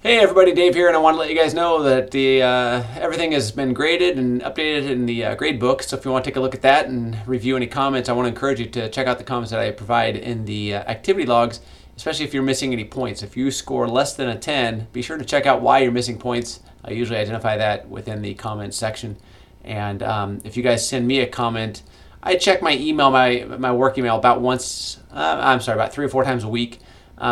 Hey everybody, Dave here, and I want to let you guys know that the everything has been graded and updated in the grade book. So if you want to take a look at that and review any comments, I want to encourage you to check out the comments that I provide in the activity logs, especially if you're missing any points. If you score less than a 10, be sure to check out why you're missing points. I usually identify that within the comments section. And if you guys send me a comment, I check my email, my work email about 3 or 4 times a week.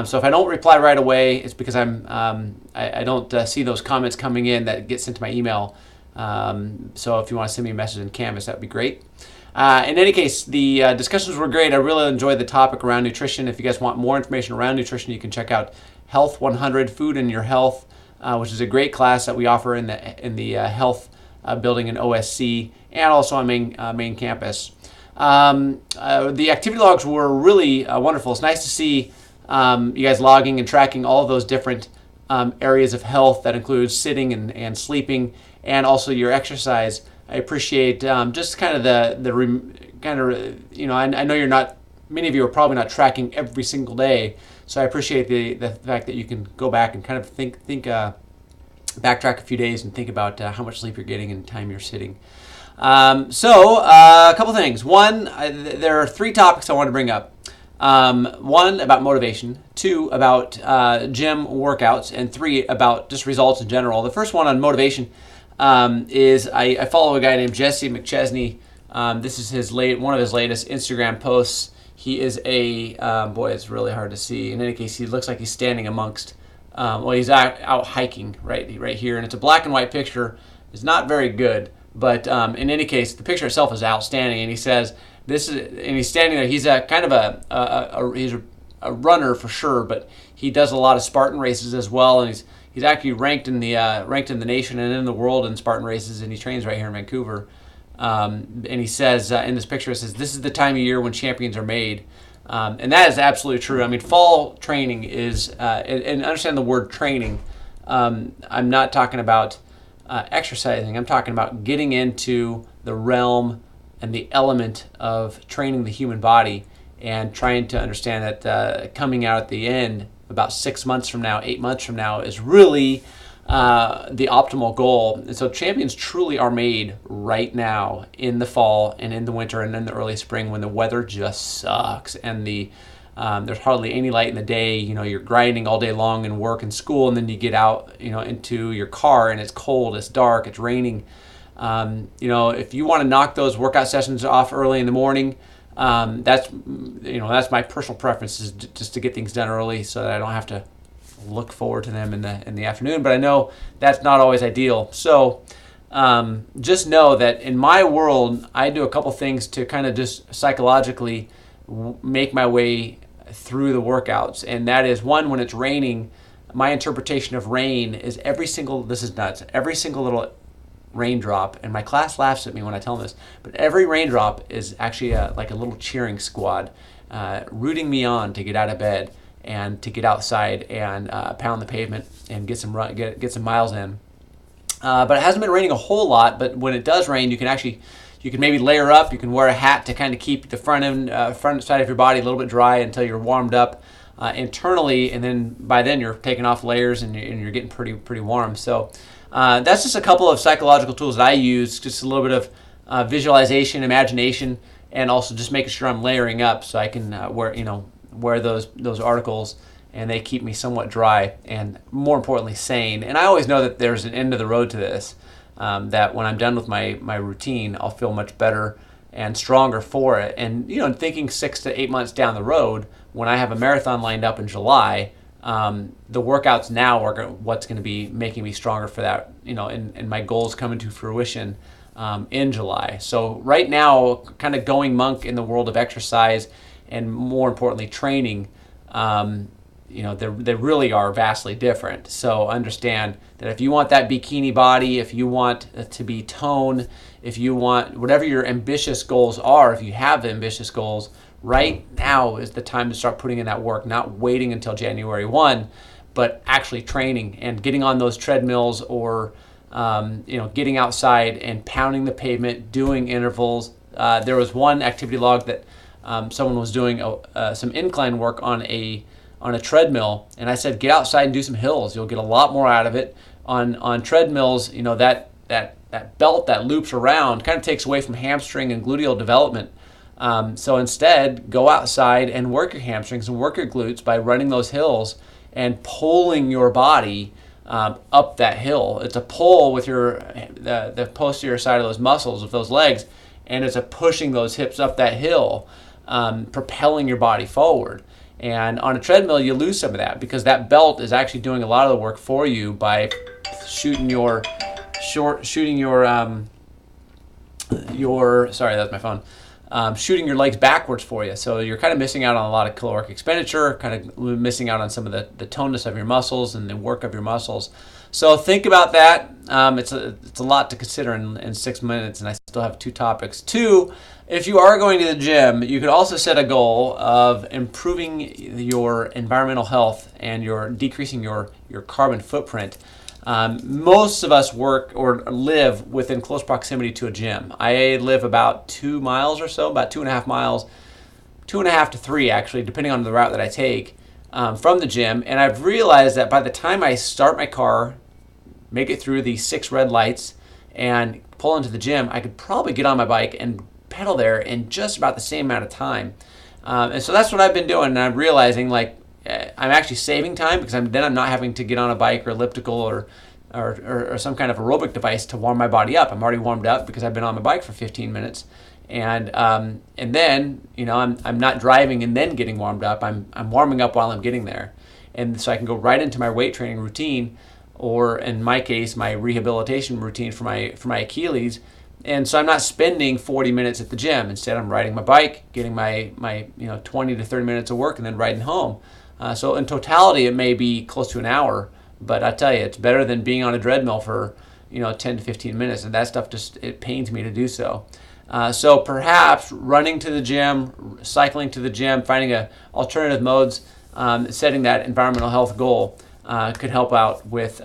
So if I don't reply right away, it's because I don't see those comments coming in that get sent to my email. So if you want to send me a message in Canvas, that would be great. In any case, the discussions were great. I really enjoyed the topic around nutrition. If you guys want more information around nutrition, you can check out Health 100, Food in Your Health, which is a great class that we offer in the health building in OSC and also on main campus. The activity logs were really wonderful. It's nice to see you guys logging and tracking all of those different areas of health that includes sitting and sleeping, and also your exercise. I appreciate just kind of I know you're not, many of you are probably not tracking every single day, so I appreciate the fact that you can go back and kind of backtrack a few days and think about how much sleep you're getting and time you're sitting. A couple things. One, there are 3 topics I want to bring up. 1 about motivation, 2 about gym workouts, and 3 about just results in general. The first one on motivation is I follow a guy named Jesse McChesney. This is one of his latest Instagram posts. He is boy, it's really hard to see. In any case, he looks like he's standing amongst, he's out hiking right here, and it's a black and white picture. It's not very good, but in any case, the picture itself is outstanding, and he says, and he's standing there. He's he's a runner for sure, but he does a lot of Spartan races as well, and he's actually ranked in the nation and in the world in Spartan races, and he trains right here in Vancouver. And he says in this picture, it says, "This is the time of year when champions are made," and that is absolutely true. I mean, fall training is, and understand the word training. I'm not talking about exercising. I'm talking about getting into the realm and the element of training the human body and trying to understand that coming out at the end, about 6 months from now, 8 months from now, is really the optimal goal. And so champions truly are made right now in the fall and in the winter and in the early spring when the weather just sucks and there's hardly any light in the day. You're grinding all day long in work and school, and then you get out into your car and it's cold, it's dark, it's raining. If you want to knock those workout sessions off early in the morning, that's my personal preference, is just to get things done early so that I don't have to look forward to them in the afternoon. But I know that's not always ideal. So just know that in my world, I do a couple things to kind of just psychologically make my way through the workouts, and that is, one, when it's raining, my interpretation of rain is this is nuts, every single little raindrop, and my class laughs at me when I tell them this, but every raindrop is actually like a little cheering squad rooting me on to get out of bed and to get outside and pound the pavement and get some miles in. But it hasn't been raining a whole lot, but when it does rain, you can maybe layer up. You can wear a hat to kind of keep the front side of your body a little bit dry until you're warmed up internally, and then by then you're taking off layers and you're getting pretty warm. So that's just a couple of psychological tools that I use, just a little bit of visualization, imagination, and also just making sure I'm layering up so I can wear those articles and they keep me somewhat dry and, more importantly, sane. And I always know that there's an end of the road to this, that when I'm done with my routine, I'll feel much better and stronger for it. And thinking 6 to 8 months down the road, when I have a marathon lined up in July, the workouts now are what's going to be making me stronger for that, and my goals coming to fruition in July. So right now, kind of going monk in the world of exercise and, more importantly, training, they really are vastly different. So understand that if you want that bikini body, if you want to be toned, if you want whatever your ambitious goals are, if you have ambitious goals, right now is the time to start putting in that work, not waiting until January 1, but actually training and getting on those treadmills or getting outside and pounding the pavement, doing intervals. There was one activity log that someone was doing some incline work on a on a treadmill, and I said get outside and do some hills. You'll get a lot more out of it. On treadmills, that belt that loops around kind of takes away from hamstring and gluteal development. So instead, go outside and work your hamstrings and work your glutes by running those hills and pulling your body up that hill. It's a pull with the posterior side of those muscles of those legs, and it's a pushing those hips up that hill, propelling your body forward. And on a treadmill, you lose some of that because that belt is actually doing a lot of the work for you by shooting your sorry, that's my phone. Shooting your legs backwards for you. So you're kind of missing out on a lot of caloric expenditure, kind of missing out on some of the toneness of your muscles and the work of your muscles. So think about that. It's a lot to consider in 6 minutes, and I still have 2 topics. 2, if you are going to the gym, you could also set a goal of improving your environmental health and decreasing your carbon footprint. Most of us work or live within close proximity to a gym. I live about 2 miles or so, about 2.5 miles, 2.5 to 3 actually, depending on the route that I take from the gym. And I've realized that by the time I start my car, make it through the 6 red lights, and pull into the gym, I could probably get on my bike and pedal there in just about the same amount of time. And so that's what I've been doing, and I'm realizing I'm actually saving time because I'm not having to get on a bike or elliptical or some kind of aerobic device to warm my body up. I'm already warmed up because I've been on my bike for 15 minutes, and then I'm not driving and then getting warmed up. I'm warming up while I'm getting there, and so I can go right into my weight training routine, or in my case, my rehabilitation routine for my Achilles. And so I'm not spending 40 minutes at the gym. Instead, I'm riding my bike, getting my 20 to 30 minutes of work, and then riding home. So in totality, it may be close to an hour, but I tell you, it's better than being on a treadmill for 10 to 15 minutes, and that stuff it pains me to do so. So perhaps running to the gym, cycling to the gym, finding alternative modes, setting that environmental health goal could help out with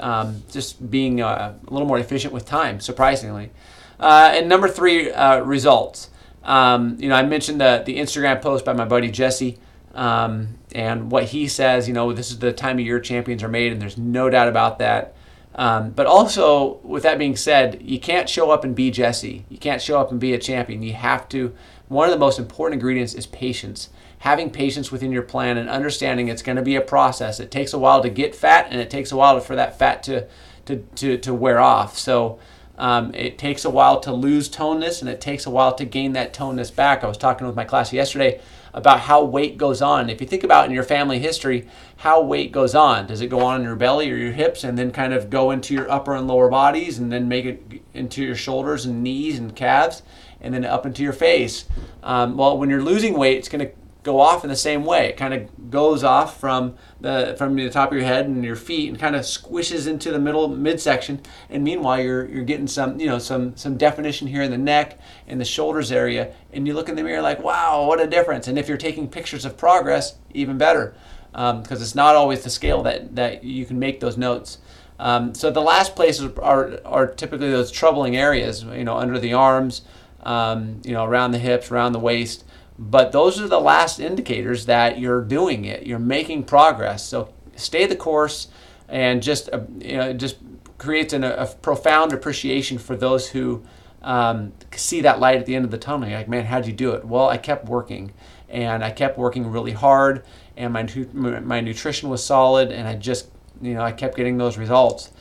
just being a little more efficient with time, surprisingly. And number 3, results. I mentioned the Instagram post by my buddy Jesse, and what he says, this is the time of year champions are made, and there's no doubt about that. But also, with that being said, you can't show up and be Jesse. You can't show up and be a champion. You have to. One of the most important ingredients is patience. Having patience within your plan and understanding it's going to be a process. It takes a while to get fat, and it takes a while for that fat to wear off. So it takes a while to lose toneness, and it takes a while to gain that toneness back. I was talking with my class yesterday about how weight goes on. If you think about in your family history, how weight goes on. Does it go on in your belly or your hips and then kind of go into your upper and lower bodies and then make it into your shoulders and knees and calves and then up into your face? Well, when you're losing weight, it's going to go off in the same way. It kind of goes off from the top of your head and your feet and kind of squishes into the midsection. And meanwhile, you're getting some definition here in the neck and the shoulders area. And you look in the mirror like, wow, what a difference. And if you're taking pictures of progress, even better, because it's not always the scale that you can make those notes. So the last places are typically those troubling areas, under the arms, around the hips, around the waist. But those are the last indicators that you're doing it. You're making progress. So stay the course, and just creates a profound appreciation for those who see that light at the end of the tunnel. You're like, man, how'd you do it? Well, I kept working, and I kept working really hard, and my nutrition was solid, and I kept getting those results.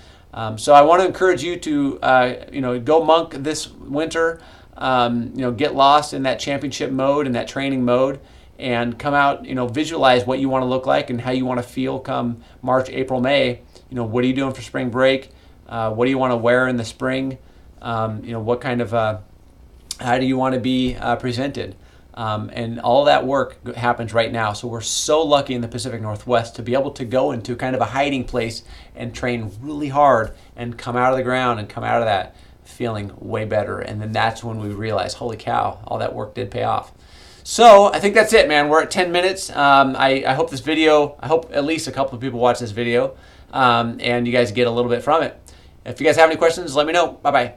So I want to encourage you to go monk this winter. Get lost in that championship mode and that training mode, and come out, visualize what you want to look like and how you want to feel come March, April, May. What are you doing for spring break? What do you want to wear in the spring? What kind of, how do you want to be presented? And all that work happens right now. So we're so lucky in the Pacific Northwest to be able to go into kind of a hiding place and train really hard and come out of the ground and come out of that feeling way better. And then that's when we realize, holy cow, all that work did pay off. So I think that's it, man. We're at 10 minutes. I hope I hope at least a couple of people watch this video, and you guys get a little bit from it. If you guys have any questions, let me know. Bye-bye.